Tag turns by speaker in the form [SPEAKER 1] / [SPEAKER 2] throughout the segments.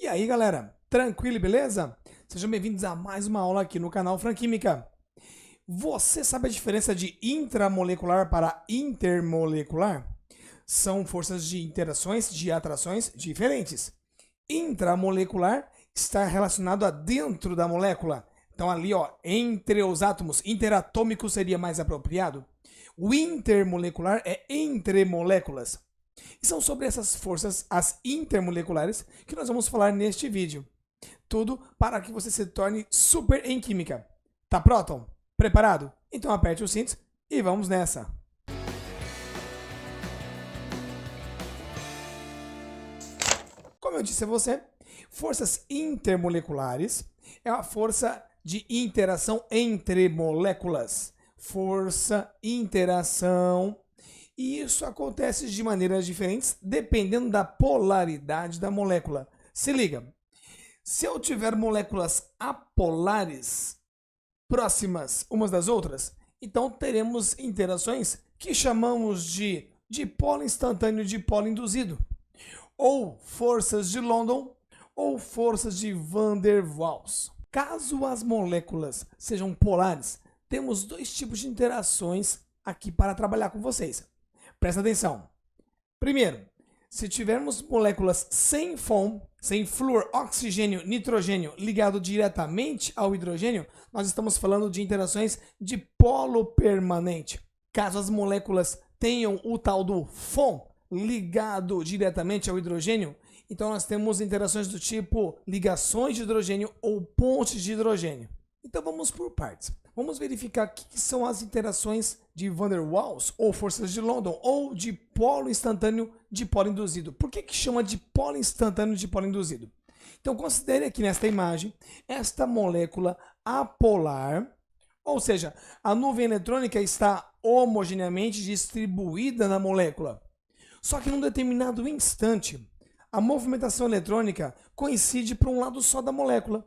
[SPEAKER 1] E aí, galera? Tranquilo e beleza? Sejam bem-vindos a mais uma aula aqui no canal Franquímica. Você sabe a diferença de intramolecular para intermolecular? São forças de interações de atrações diferentes. Intramolecular está relacionado a dentro da molécula. Então ali, ó, entre os átomos, interatômico seria mais apropriado. O intermolecular é entre moléculas. E são sobre essas forças, as intermoleculares, que nós vamos falar neste vídeo. Tudo para que você se torne super em química. Tá pronto? Preparado? Então aperte os cintos e vamos nessa! Como eu disse a você, forças intermoleculares é a força de interação entre moléculas. Força, interação. E isso acontece de maneiras diferentes dependendo da polaridade da molécula. Se liga, se eu tiver moléculas apolares próximas umas das outras, então teremos interações que chamamos de dipolo instantâneo e dipolo induzido, ou forças de London, ou forças de Van der Waals. Caso as moléculas sejam polares, temos dois tipos de interações aqui para trabalhar com vocês. Presta atenção. Primeiro, se tivermos moléculas sem FON, sem flúor, oxigênio, nitrogênio ligado diretamente ao hidrogênio, nós estamos falando de interações de polo permanente. Caso as moléculas tenham o tal do FON ligado diretamente ao hidrogênio, então nós temos interações do tipo ligações de hidrogênio ou pontes de hidrogênio. Então vamos por partes. Vamos verificar o que são as interações de Van der Waals, ou forças de London, ou de polo instantâneo de polo induzido. Por que chama de polo instantâneo de polo induzido? Então considere aqui nesta imagem, esta molécula apolar, ou seja, a nuvem eletrônica está homogeneamente distribuída na molécula. Só que num determinado instante, a movimentação eletrônica coincide para um lado só da molécula,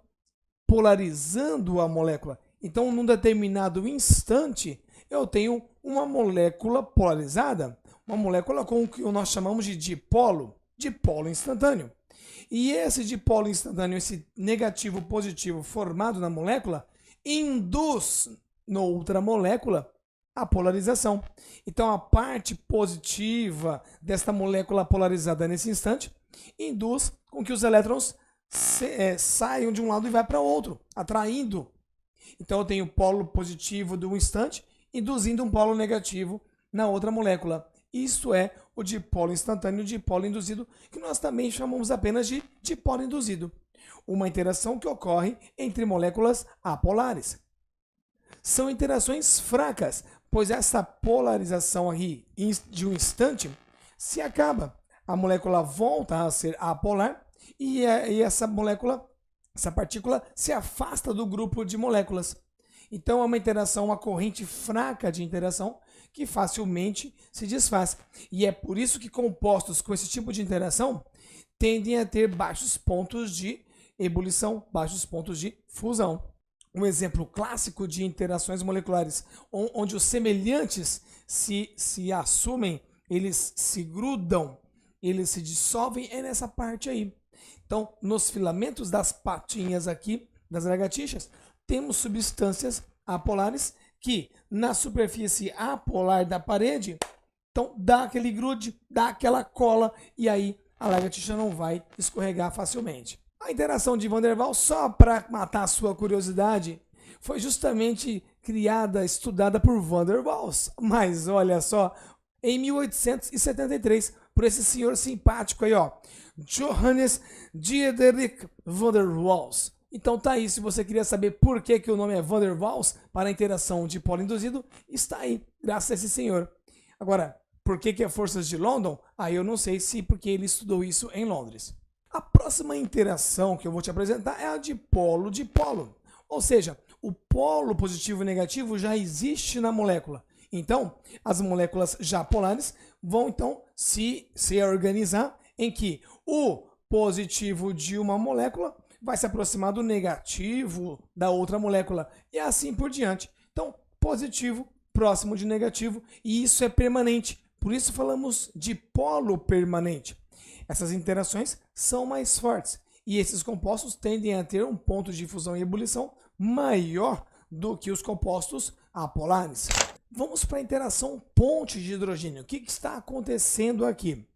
[SPEAKER 1] polarizando a molécula. Então, num determinado instante, eu tenho uma molécula polarizada, uma molécula com o que nós chamamos de dipolo instantâneo. E esse dipolo instantâneo, esse negativo positivo formado na molécula, induz noutra molécula a polarização. Então, a parte positiva desta molécula polarizada nesse instante induz com que os elétrons saiam de um lado e vá para outro, atraindo. Então eu tenho o polo positivo do instante induzindo um polo negativo na outra molécula. Isso é o dipolo instantâneo, dipolo induzido, que nós também chamamos apenas de dipolo induzido. Uma interação que ocorre entre moléculas apolares. São interações fracas, pois essa polarização aí de um instante se acaba. A molécula volta a ser apolar e essa molécula, essa partícula se afasta do grupo de moléculas. Então é uma interação, uma corrente fraca de interação que facilmente se desfaz. E é por isso que compostos com esse tipo de interação tendem a ter baixos pontos de ebulição, baixos pontos de fusão. Um exemplo clássico de interações moleculares onde os semelhantes se assumem, eles se grudam, eles se dissolvem, é nessa parte aí. Então, nos filamentos das patinhas aqui, das lagartixas, temos substâncias apolares que, na superfície apolar da parede, então dá aquele grude, dá aquela cola, e aí a lagartixa não vai escorregar facilmente. A interação de Van der Waals, só para matar a sua curiosidade, foi justamente criada, estudada por Van der Waals. Mas olha só, em 1873, por esse senhor simpático aí, ó, Johannes Diederik Van der Waals. Então tá aí, se você queria saber por que o nome é Van der Waals, para a interação de polo induzido, está aí, graças a esse senhor. Agora, por que é forças de London? Aí eu não sei se porque ele estudou isso em Londres. A próxima interação que eu vou te apresentar é a de polo-dipolo. Ou seja, o polo positivo e negativo já existe na molécula. Então, as moléculas já polares vão então se organizar em que o positivo de uma molécula vai se aproximar do negativo da outra molécula e assim por diante. Então, positivo próximo de negativo, e isso é permanente. Por isso falamos de polo permanente. Essas interações são mais fortes E esses compostos tendem a ter um ponto de fusão e ebulição maior do que os compostos apolares. Vamos para a interação ponte de hidrogênio. O que está acontecendo aqui?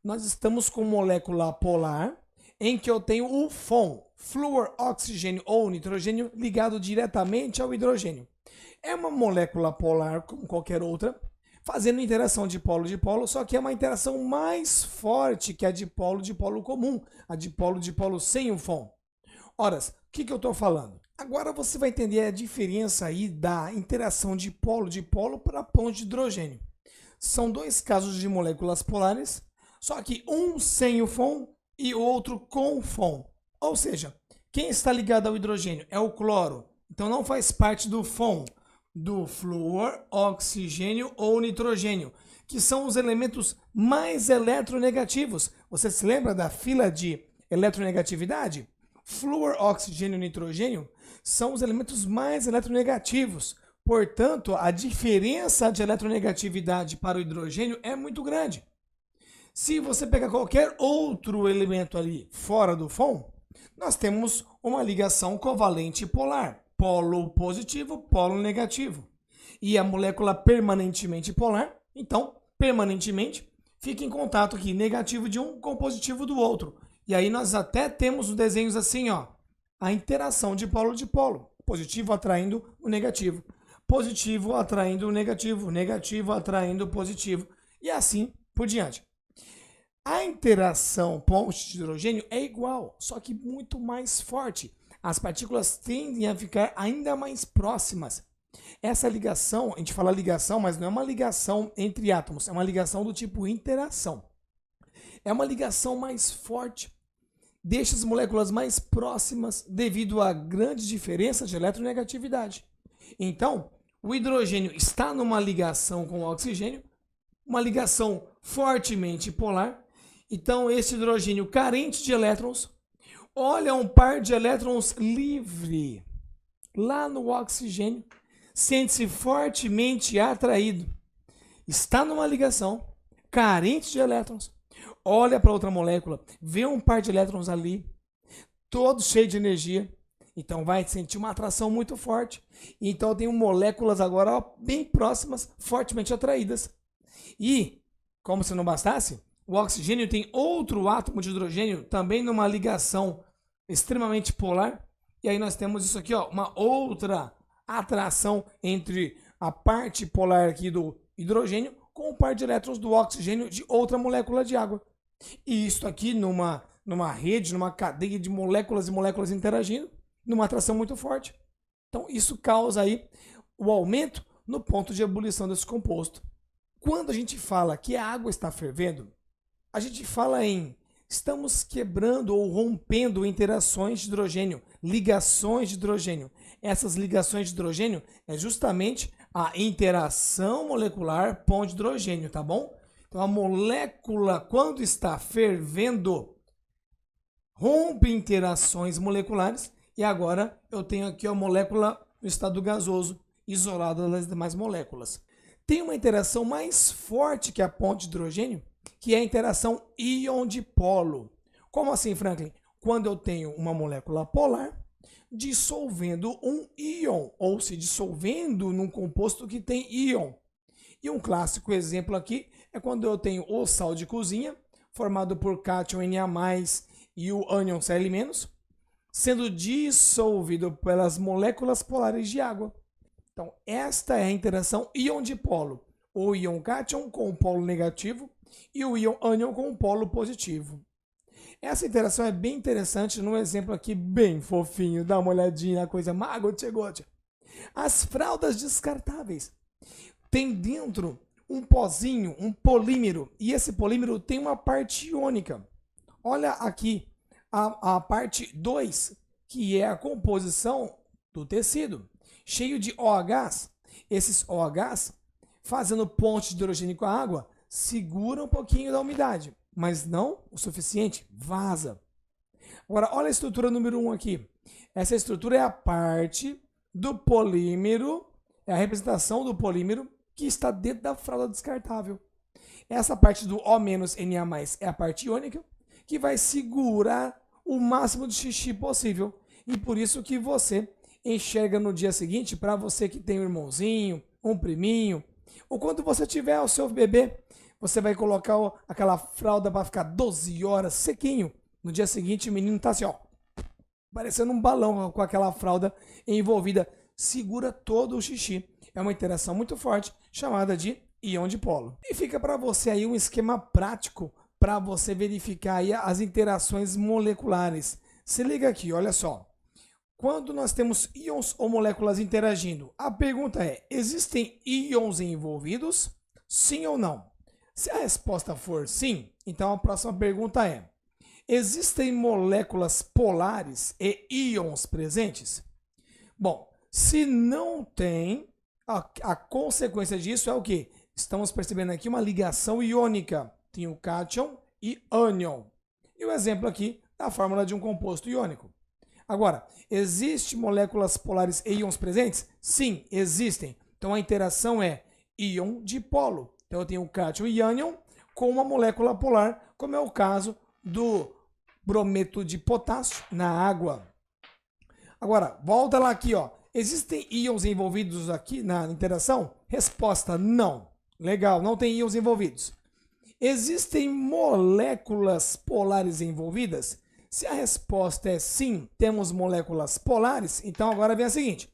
[SPEAKER 1] Nós estamos com molécula polar em que eu tenho o FON, flúor, oxigênio ou nitrogênio, ligado diretamente ao hidrogênio. É uma molécula polar como qualquer outra, fazendo interação dipolo-dipolo, só que é uma interação mais forte que a dipolo-dipolo comum, a dipolo-dipolo sem o FON. Ora, o que eu estou falando? Agora você vai entender a diferença aí da interação dipolo-dipolo para ponte de hidrogênio. São dois casos de moléculas polares, só que um sem o FON e o outro com o FON. Ou seja, quem está ligado ao hidrogênio é o cloro, então não faz parte do FON, do flúor, oxigênio ou nitrogênio, que são os elementos mais eletronegativos. Você se lembra da fila de eletronegatividade? Flúor, oxigênio e nitrogênio são os elementos mais eletronegativos. Portanto, a diferença de eletronegatividade para o hidrogênio é muito grande. Se você pegar qualquer outro elemento ali fora do FON, nós temos uma ligação covalente polar, polo positivo, polo negativo. E a molécula permanentemente polar, então, permanentemente, fica em contato aqui, negativo de um com positivo do outro. E aí nós até temos os desenhos assim, ó, a interação de polo, positivo atraindo o negativo, positivo atraindo o negativo, negativo atraindo o positivo, e assim por diante. A interação ponte de hidrogênio é igual, só que muito mais forte. As partículas tendem a ficar ainda mais próximas. Essa ligação, a gente fala ligação, mas não é uma ligação entre átomos, é uma ligação do tipo interação. É uma ligação mais forte, deixa as moléculas mais próximas devido à grande diferença de eletronegatividade. Então, o hidrogênio está numa ligação com o oxigênio, uma ligação fortemente polar. Então, esse hidrogênio carente de elétrons, olha um par de elétrons livre lá no oxigênio, sente-se fortemente atraído. Está numa ligação carente de elétrons, olha para outra molécula, vê um par de elétrons ali, todo cheio de energia, então vai sentir uma atração muito forte. Então, eu tenho moléculas agora bem próximas, fortemente atraídas. E, como se não bastasse, o oxigênio tem outro átomo de hidrogênio também numa ligação extremamente polar. E aí nós temos isso aqui, ó, uma outra atração entre a parte polar aqui do hidrogênio com o par de elétrons do oxigênio de outra molécula de água. E isso aqui numa rede, numa cadeia de moléculas e moléculas interagindo, numa atração muito forte. Então isso causa aí o aumento no ponto de ebulição desse composto. Quando a gente fala que a água está fervendo, a gente fala em estamos quebrando ou rompendo interações de hidrogênio, ligações de hidrogênio. Essas ligações de hidrogênio é justamente a interação molecular ponte de hidrogênio, tá bom? Então a molécula, quando está fervendo, rompe interações moleculares e agora eu tenho aqui a molécula no estado gasoso, isolada das demais moléculas. Tem uma interação mais forte que a ponte de hidrogênio, que é a interação íon-dipolo. Como assim, Franklin? Quando eu tenho uma molécula polar dissolvendo um íon, ou se dissolvendo num composto que tem íon. E um clássico exemplo aqui é quando eu tenho o sal de cozinha, formado por cátion Na+, e o ânion Cl-, sendo dissolvido pelas moléculas polares de água. Então, esta é a interação íon-dipolo. O íon cátion com o polo negativo e o íon ânion com o polo positivo. Essa interação é bem interessante num exemplo aqui bem fofinho. Dá uma olhadinha na coisa magote. As fraldas descartáveis tem dentro um pozinho, um polímero, e esse polímero tem uma parte iônica. Olha aqui a parte 2, que é a composição do tecido, cheio de OHs. Esses OHs, fazendo ponte de hidrogênio com a água, segura um pouquinho da umidade, mas não o suficiente, vaza. Agora, olha a estrutura número 1 aqui. Essa estrutura é a parte do polímero, é a representação do polímero que está dentro da fralda descartável. Essa parte do O- Na+ é a parte iônica, que vai segurar o máximo de xixi possível. E por isso que você enxerga no dia seguinte, para você que tem um irmãozinho, um priminho, ou quando você tiver o seu bebê, você vai colocar aquela fralda para ficar 12 horas sequinho. No dia seguinte o menino tá assim, ó, parecendo um balão com aquela fralda envolvida, segura todo o xixi. É uma interação muito forte chamada de íon dipolo. E fica para você aí um esquema prático para você verificar aí as interações moleculares. Se liga aqui, olha só. Quando nós temos íons ou moléculas interagindo, a pergunta é: existem íons envolvidos? Sim ou não? Se a resposta for sim, então a próxima pergunta é: existem moléculas polares e íons presentes? Bom, se não tem, a consequência disso é o quê? Estamos percebendo aqui uma ligação iônica. Tem o cátion e ânion. E o exemplo aqui da fórmula de um composto iônico. Agora, existem moléculas polares e íons presentes? Sim, existem. Então a interação é íon dipolo. Então eu tenho o cátion e ânion com uma molécula polar, como é o caso do brometo de potássio na água. Agora, volta lá aqui, ó. Existem íons envolvidos aqui na interação? Resposta: não. Legal, não tem íons envolvidos. Existem moléculas polares envolvidas? Se a resposta é sim, temos moléculas polares, então agora vem a seguinte.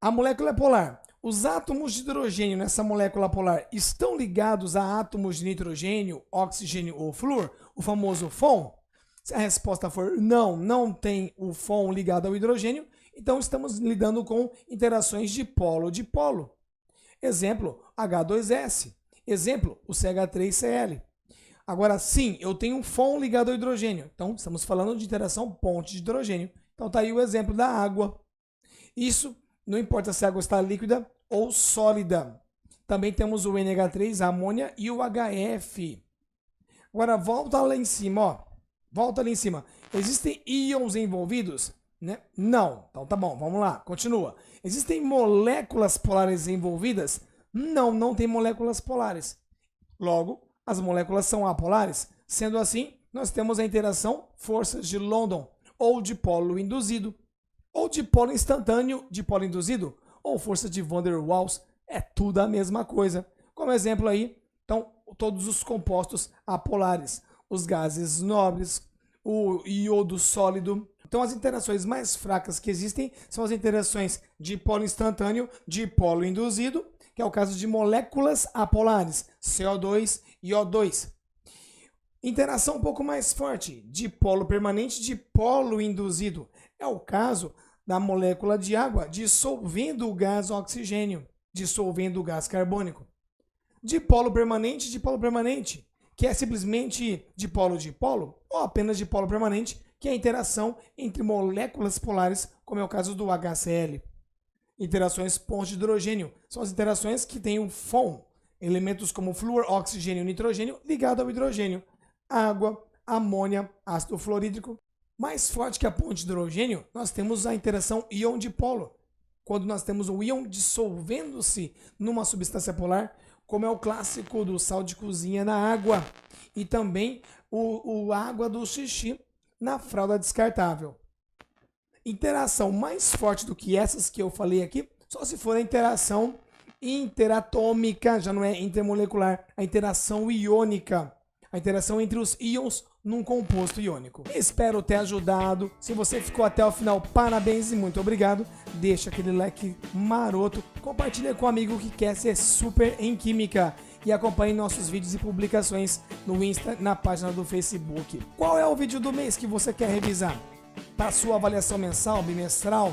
[SPEAKER 1] A molécula é polar. Os átomos de hidrogênio nessa molécula polar estão ligados a átomos de nitrogênio, oxigênio ou flúor, o famoso FON? Se a resposta for não, não tem o FON ligado ao hidrogênio, então estamos lidando com interações de polo-dipolo. Exemplo, H2S. Exemplo, o CH3Cl. Agora sim, eu tenho um FON ligado ao hidrogênio. Então, estamos falando de interação ponte de hidrogênio. Então, está aí o exemplo da água. Isso não importa se a água está líquida ou sólida. Também temos o NH3, a amônia e o HF. Agora, volta lá em cima, ó. Volta ali em cima. Existem íons envolvidos? Né? Não. Então, tá bom, vamos lá, continua. Existem moléculas polares envolvidas? Não, não tem moléculas polares. Logo, as moléculas são apolares. Sendo assim, nós temos a interação forças de London, ou dipolo induzido, ou dipolo instantâneo, dipolo induzido, ou força de Van der Waals. É tudo a mesma coisa. Como exemplo aí, então, todos os compostos apolares, os gases nobres, o iodo sólido. Então, as interações mais fracas que existem são as interações dipolo instantâneo, dipolo induzido, que é o caso de moléculas apolares, CO2 e O2. Interação um pouco mais forte, dipolo permanente, dipolo induzido. É o caso da molécula de água dissolvendo o gás oxigênio, dissolvendo o gás carbônico. Dipolo permanente, que é simplesmente dipolo-dipolo, ou apenas dipolo permanente, que é a interação entre moléculas polares, como é o caso do HCl. Interações ponte de hidrogênio são as interações que têm o FON, elementos como flúor, oxigênio e nitrogênio ligado ao hidrogênio, água, amônia, ácido fluorídrico. Mais forte que a ponte de hidrogênio, nós temos a interação íon-dipolo, quando nós temos o íon dissolvendo-se numa substância polar, como é o clássico do sal de cozinha na água, e também o água do xixi na fralda descartável. Interação mais forte do que essas que eu falei aqui, só se for a interação interatômica, já não é intermolecular, a interação iônica, a interação entre os íons num composto iônico. Espero ter ajudado. Se você ficou até o final, parabéns e muito obrigado. Deixa aquele like maroto, compartilha com um amigo que quer ser super em química e acompanhe nossos vídeos e publicações no Insta, na página do Facebook. Qual é o vídeo do mês que você quer revisar? Para sua avaliação mensal, bimestral?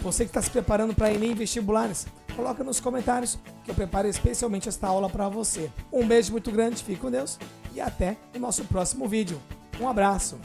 [SPEAKER 1] Você que está se preparando para Enem vestibulares? Coloca nos comentários que eu preparo especialmente esta aula para você. Um beijo muito grande, fique com Deus e até o nosso próximo vídeo. Um abraço!